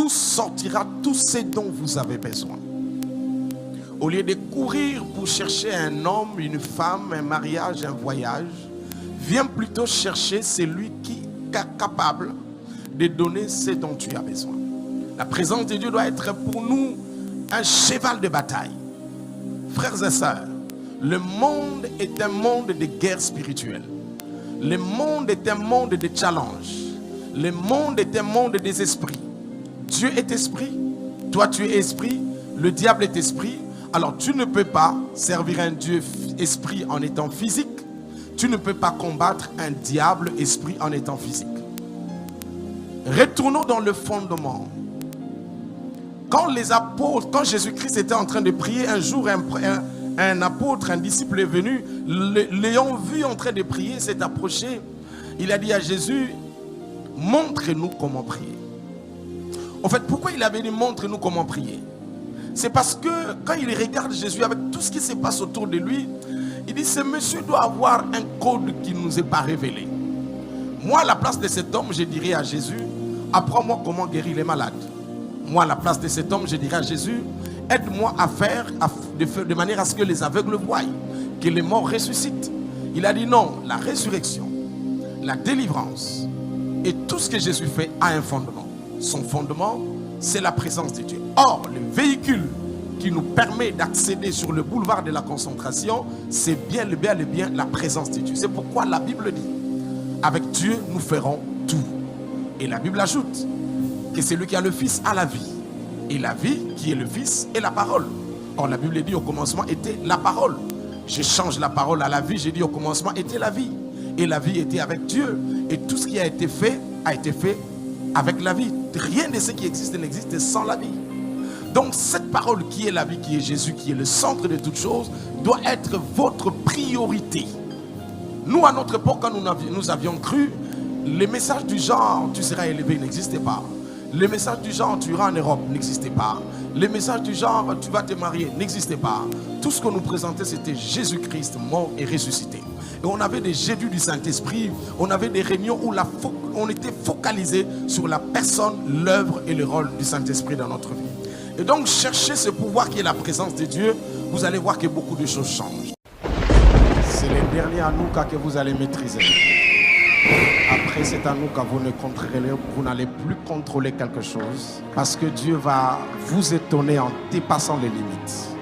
d'où sortira tout ce dont vous avez besoin. Au lieu de courir pour chercher un homme, une femme, un mariage, un voyage, viens plutôt chercher celui qui est capable de donner ce dont tu as besoin. La présence de Dieu doit être pour nous un cheval de bataille. Frères et sœurs, le monde est un monde de guerre spirituelle. Le monde est un monde de challenge. Le monde est un monde des esprits. Dieu est esprit, toi tu es esprit, le diable est esprit. Alors tu ne peux pas servir un Dieu esprit en étant physique. Tu ne peux pas combattre un diable esprit en étant physique. Retournons dans le fondement. Quand les apôtres, quand Jésus-Christ était en train de prier, un jour un apôtre, un disciple est venu, l'ayant vu en train de prier, s'est approché. Il a dit à Jésus, montre-nous comment prier. En fait, pourquoi il avait dit montre-nous comment prier? C'est parce que quand il regarde Jésus avec tout ce qui se passe autour de lui, il dit, ce monsieur doit avoir un code qui ne nous est pas révélé. Moi, à la place de cet homme, je dirais à Jésus, apprends-moi comment guérir les malades. Moi, à la place de cet homme, je dirais à Jésus, aide-moi à faire de manière à ce que les aveugles voient, que les morts ressuscitent. Il a dit non, la résurrection, la délivrance et tout ce que Jésus fait a un fondement. Son fondement, c'est la présence de Dieu. Or, le véhicule qui nous permet d'accéder sur le boulevard de la concentration, c'est bien la présence de Dieu. C'est pourquoi la Bible dit, avec Dieu, nous ferons tout. Et la Bible ajoute que celui qui a le Fils a la vie. Et la vie, qui est le Fils, est la parole. Or, la Bible dit au commencement était la parole. Je change la parole à la vie, j'ai dit au commencement était la vie. Et la vie était avec Dieu. Et tout ce qui a été fait avec la vie. Rien de ce qui existe n'existe sans la vie. Donc cette parole qui est la vie, qui est Jésus, qui est le centre de toutes choses, doit être votre priorité. Nous, à notre époque, quand nous avions cru, les messages du genre tu seras élevé n'existaient pas. Les messages du genre tu iras en Europe n'existaient pas. Les messages du genre tu vas te marier n'existaient pas. Tout ce qu'on nous présentait, c'était Jésus-Christ mort et ressuscité. Et on avait des jésus du Saint-Esprit, on avait des réunions où on était focalisé sur la personne, l'œuvre et le rôle du Saint-Esprit dans notre vie. Et donc cherchez ce pouvoir qui est la présence de Dieu, vous allez voir que beaucoup de choses changent. C'est les derniers Hanouka que vous allez maîtriser. Après cet Hanouka, vous n'allez plus contrôler quelque chose, parce que Dieu va vous étonner en dépassant les limites.